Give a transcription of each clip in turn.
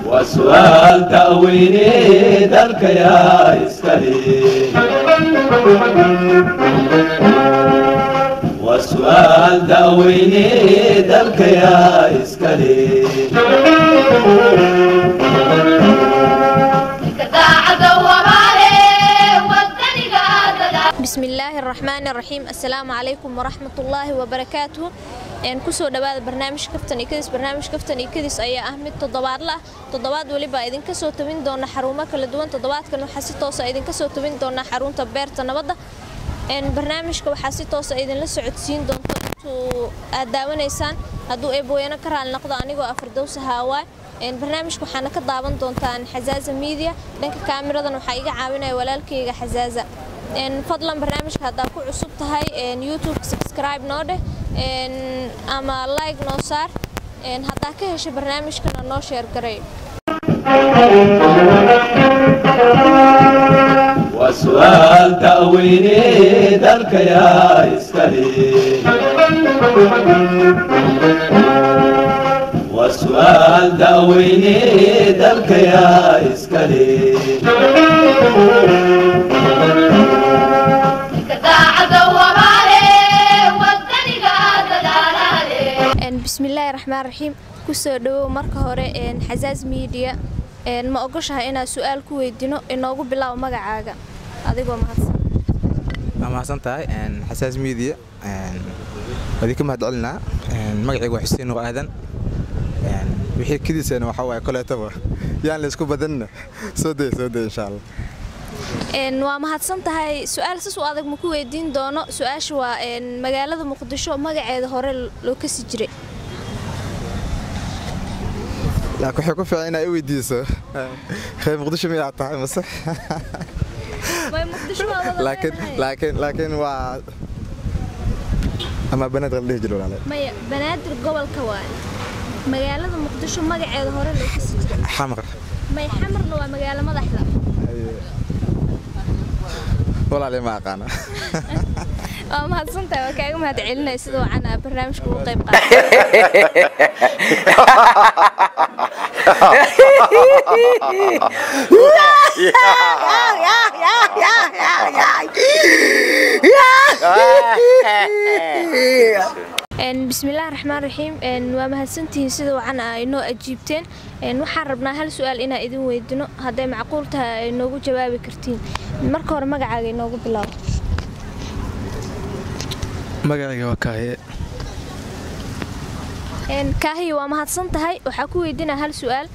وسؤال تأويني ذلك يا إسكالي وسؤال تأويني ذلك يا إسكالي بسم الله الرحمن الرحيم. السلام عليكم ورحمة الله وبركاته. كسو دباد برنامج كفتني كدس أي أهمية تضباد ولي با إذن كسو تبين دون حرومة كلا دوان تضباد كانوا حسي توصى إذن كسو تبين دون حروم تبير تنبضة برنامج كو حسي توصى إذن لسعود سين دون تو أداون إنسان هدو إبوينا كرال نقضى أنيقو أفردوس هواي برنامج كو حانا كضابن دون تان حزازة ميديا لأنك كاميرا دون حقيقة عاونا ولالكي حزازة فضلا برنامج هذا كو عصب تهاي يوتيوب سبسكرايب نوده أما لايك نوصار هذا كهش برنامج كنا نوشير قريب. وسؤال تأويني ذلك يا إسكالي وسؤال تأويني ذلك يا إسكالي بسم الله الرحمن الرحيم. كسر دو مركه هراء حزاز ميديا ما أقولشها إن سؤال كويدينو إنه أقول بالله وما جاعجا هذا هو محسن. محسن تاي حزاز ميديا هذيك ما هدعلنا مجعي وحسين وآذن وحي كذي سنة وحواي كلها تبغى يعني لسكو بدلنا سودي إن شاء الله. waa mahadsan tahay su'aal soo adag ma ku weydiin doono su'aashu waa magaalada Muqdisho magaceeda hore loo kasi jiray la ku xigoo fiicna ay weydiiso khayr Muqdisho ma tahay masax way Muqdisho laakiin waa ama banaadir la jiro walaal ma banaadir gobolka waa magaalada Muqdisho magaceeda hore loo kasi jiray xamar ma xamarna waa magaalo madaxda ولا لي ما قانا ما هتصنت وكاغ ما تعلنا سدو عنا برنامج كو قيب قاد بسم الله الرحمن الرحيم وما هسنتين سدو عنا إنه أجيبتين waxaan rabnaa hal su'aal ina idin weydino haday macquul tahay inoogu jawaabi kartiin marka hore magacaaga inoogu bilaw magacayga waa Kaahiye waa mahadsan tahay waxa ku weydina hal su'aal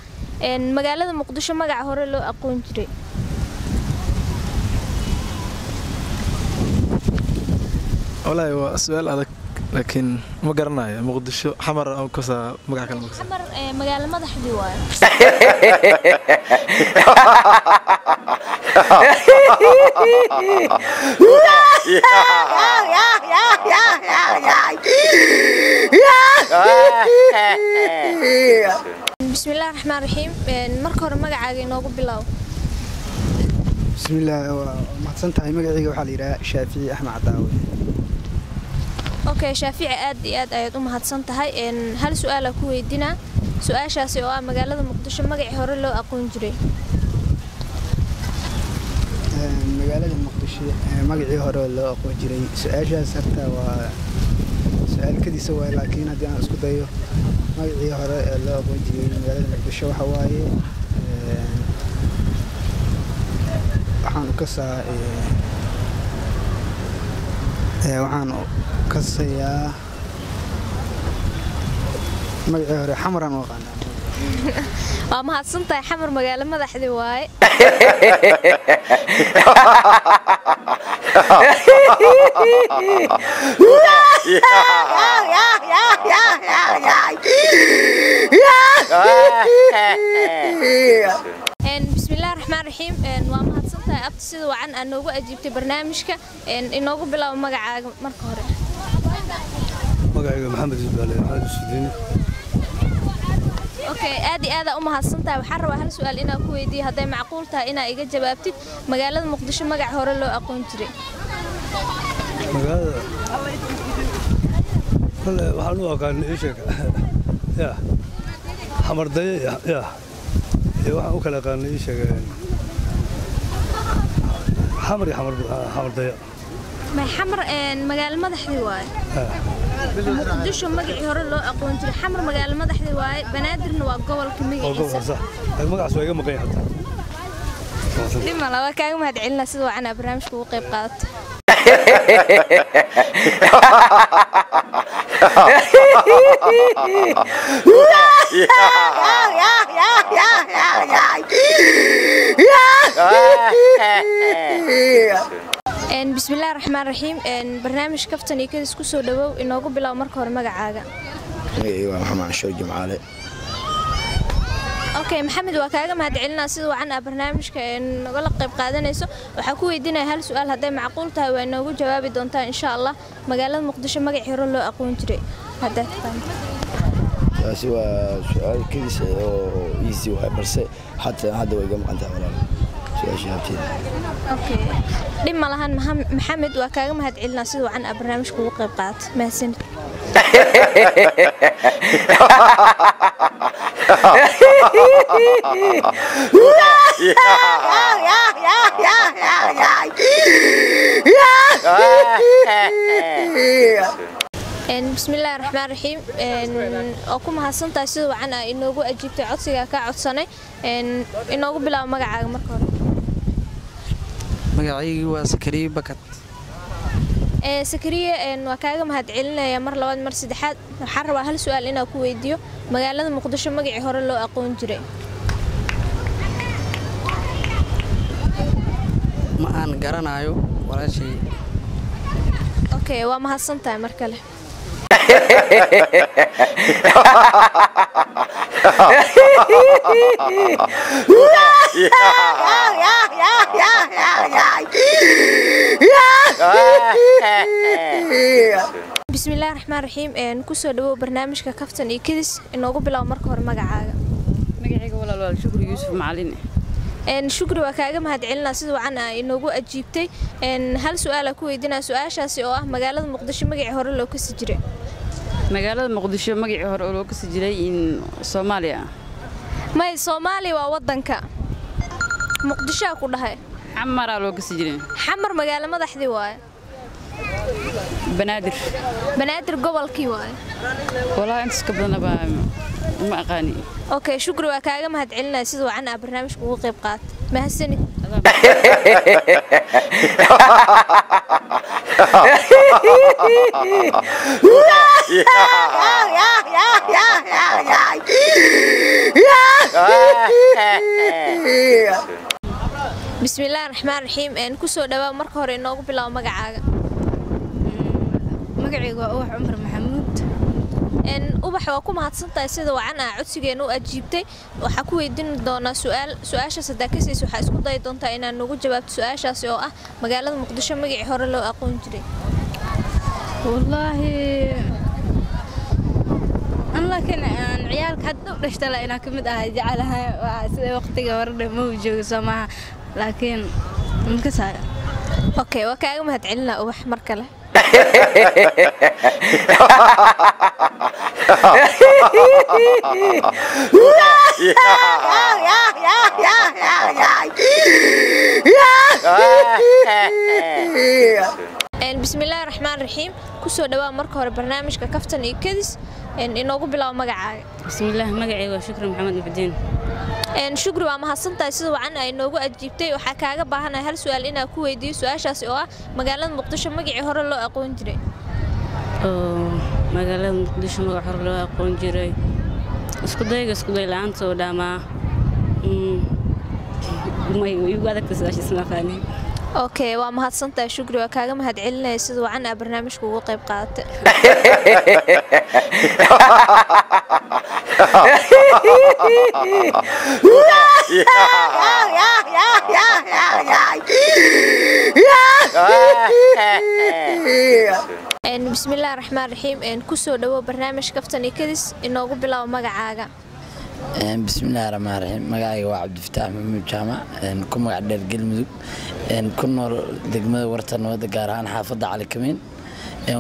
magaalada Muqdisho magaca hore loo aqoon jiray والله هو سؤال هذا لكن ما قرناه مقدشو حمر أو كذا مقعد كلام حمر مقال ماذا حدي واي بسم الله الرحمن الرحيم مركور مقعد إنه بلاو بسم الله محسنت هاي مقعد وحالي شافعي أحمد عداوي اوكي شافعي aad ayaad u mahadsan tahay hal su'aal ku weydina su'aashaasi oo magaalada Muqdisho magaci hore loo aqoon jiray magaalada Muqdisho magaci hore loo aqoon jiray su'aashaas harta waa su'aal kadiisa waa laakiin hadii aan isku dayo magaci hore loo aqoon jiray magaalada Muqdisho waxa waaye waxaan ka saa waxaan كسيا مجهر حمرا وقنا ما هتصنت حمر مجال ماذا حدي واي بسم الله الرحمن الرحيم وما هتصنت أبتسد وعن أنه أجيبت برنامجك إنه بلا مجا مركورة مجا محمد زبالة هذا السوداني اوكي aad u mahadsantahay waxaan rabaa hal su'aal inaan ku weydiiyo haday macquul tahay inaa iga jawaabtid magaalada Muqdisho magac hore loo aqoon jiray waxaan u aqaan isheeg ya xamar day ya waxaan u kala aqaan isheeg xamar day ما حمر مجال مدحدي واي مقدشو مقعي هور لو أقوون تري حمر مجال مدحدي واي بنادر نوا قبل كمية صح المقع سوية مقيم حتى لما لو كانوا مهدعلنا سدوا عنا برنامج وقيب قات بسم الله الرحمن الرحيم برنامج كفتني كذا سكسو دبو إنه قبل أمر كور مجعاجا. أيوة محمد عشور جمعالي. أوكي محمد وكاجا ما هدعلنا سدوا عنا برنامج كأن قلق قيب قادنا يسو وحكوا يدينا هالسؤال هذا معقول تها وإنه جو جوابي دونتا إن شاء الله مجالات مقدشة مجع حيرون له أقوم تري هذا تفهم. سوى سؤال كذا يزي وهبرس حتى هذا ويقوم عنده ولا سؤال شهادتي. أوكي لما لهن محمد وكاجا ما هدعلنا سدوا عنا برنامج وقيب قاد ما سن. بسم الله الرحمن الرحيم أقوم هالسنة تأسيس وعنا إنه جو أجيبت عطسي كعطسنة إنه جو بلا مجا مركور مجاعي وسكري بكت سكرية وكاجا ما هدعلنا يا مر لواد مر سدحات حروا هالسؤال إنه كويديو مجالات مقدشة مجا هور لو أقون جري ما أنا قرنايو ولا شيء أوكي وما هالسنة مركله بسم الله الرحمن الرحيم كسو دبو برنامج كفتن iyo kidis inoogu bilaw marka hore magacaaga magacayga walaal shukri yuusuf macalin shukri waa kaaga mahadcelinaa sida wacan ah inoogu ajiibtay hal su'aal ku weydiinaa su'aashaasi oo ah magaalada muqdisho magaci hore loo kasi jiray magaalada muqdisho magaci hore loo kasi jiray in Soomaaliya may Soomaaliya waa wadanka muqdisho ku dhahay xamar loo kasi jiray xamar magaalo madaxdii waay banaadir gobolkii waay walaal inta iska badan ma aqaani اوكي شكرا وكاغا mahadcelinaa sida wacan ah barnaamijka ugu qayb qaat mahadsanid بسم الله الرحمن الرحيم كسو دبا marka hore inoogu bilaw magacaaga magacaygu waa Ubax Umar Maxamuud ubax waa ku mahadsantahay sida wacan ah codsigeena u ajiibtay waxa ku weydiin doona su'aasha sadakasiis waxa isku day doontaa inaan ugu jawaabto su'aashaas oo ah magaalada muqdisho magaci hore loo aqoon jiray wallahi Allah kan aan ciyaalka hadda u dhashtay la inaan kamid ahay jecelahay sida waqtiga hore ma joogo Soomaa laakiin ma saay okay waa kaaga mahadcelinaa ubax mar kale بسم الله الرحمن الرحيم كسو دبا marka hore barnaamijka kaftan iyo kadis inoogu bilaw magacaaga بسم الله magacaygu shukri maxamed mufdiin shukri waa mahadsantahay sida wacan ay noogu ajiibtay waxa kaaga baahanahay hal su'aal inaan ku weydiiyo su'aashaas oo ah magaalada muqdisho magaci hore loo aqoon jiray magaalada muqdisho magaci hore loo aqoon jiray isku day laanta oo dhama ma igu adagtay su'aashaas ma fahmin اوكي waa mahadsantahay shukri waa kaaga mahadcelinaa sida wacan ah barnaamijka ugu qayb qaatay بسم الله الرحمن الرحيم كسو دبو برنامج كفتني كدس inoogu bilaw magacaaga بسم الله الرحمن الرحيم magacayga waa Cabdi Fataax Maxamuud Jaamac ku magac dheer Galmudug ku nool degmada Wartan wada gaar ahaan xaafadda Cali Kamin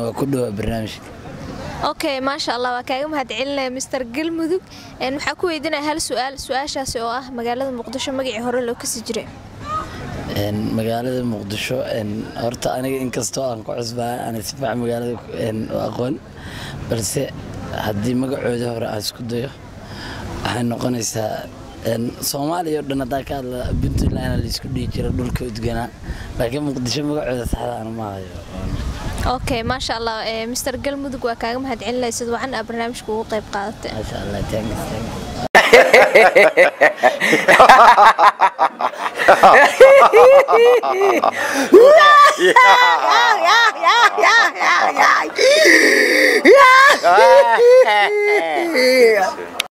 waa ku dhaw barnaamijka اوكي ما شاء الله وكاغم هاد علنا مستر قلمدوق ان waxaa ku weydiinaa hal su'aashaasi oo ah magaalada Muqdisho magacii hore loo kasi jiray magaalada Muqdisho horta aniga inkastoo aan ku cusbaa aan isbaa magaalada aqoon balse haddii magacooda hore aan isku dayo waxay noqonaysaa Soomaaliya oo dhan hadda ka hadla Puntland la isku dhigi jiray dhulka udgana laakiin Muqdisho magacooda saxda aan ma hayo اوكي ما شاء الله مستر قلمدوق وكاغم هاد علنا سيد waxaan barnaamijku ugu qayb qaadatay ما شاء الله thanks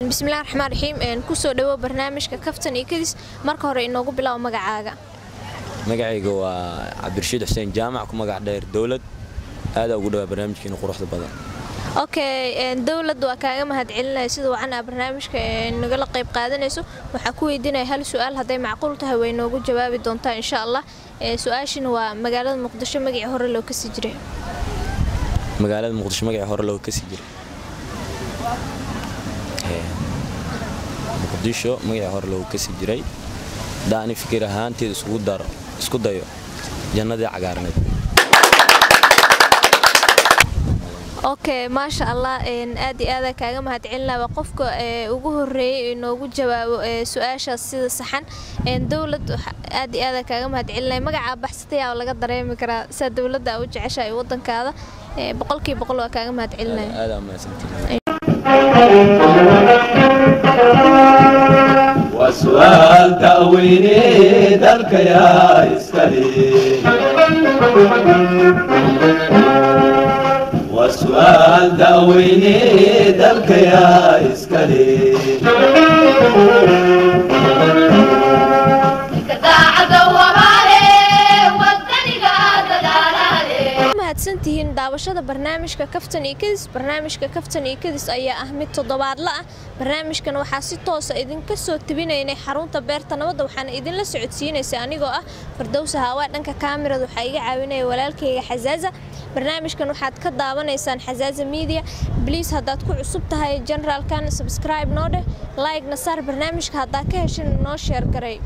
بسم الله الرحمن الرحيم ku soo dhawo barnaamijka kaftan iyo kadis marka hore inoogu bilaw magacaaga magacayga waa Cabdirashiid Xuseen Jaamac ku magac dheer dawlad aad ugu dhawa barnaamijkeena quruxda badan اوكي دولد waa kaaga mahad celinay sida waxana barnaamijka nagala qayb qaadanayso waxa ku weydiinay hal su'aal haday macquul tahay way noogu jawaabi doontaa insha Allah su'aashina waa magaalada Muqdisho magacii hore loo kasi jiray magaalada Muqdisho magacii hore loo kasi jiray Muqdisho magacii hore loo kasi jiray daani fikir ahaanteed isku dayo jannada cagaarneed اوكي ما شاء الله aadi aad kaaga mahad celinaa qofka ugu horeeyay inoogu jawaabo su'aashaas sida saxan dawlad aadi aad kaaga mahad celinaa magaca baxsatay oo laga dareemi karaa sida dawladda u jeceshahay wadankaada boqolkiiba boqol waa kaaga mahad celinaa aad ma santii وسؤال تأويني ذلك يا إسكالي وسؤال تأويني ذلك يا إسكالي mahadsantihiin daawashada barnaamijka kaftan iyo kadis ayaa ah mid toddobaadle ah barnaamijkan waxaa si toos ah idinka soo tabinaynay xarunta beerta nabadda waxaana idin la socodsiinaysaa anigoo ah Firdawsa Hawa dhanka kaamirada waxa iga caawinaya walaalkayga Xazaaza barnaamijkan waxaad ka daawanaysaan Xazaaza Media please haddaad ku cusub tahay generalkan subscribe noo dheh like na saar barnaamijka haddaad ka heshin noo share garay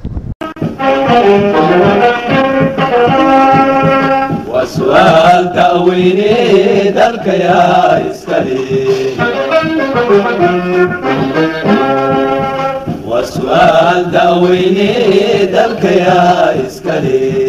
وسؤال تأويني ذلك يا إسكالي وسؤال تأويني ذلك يا إسكالي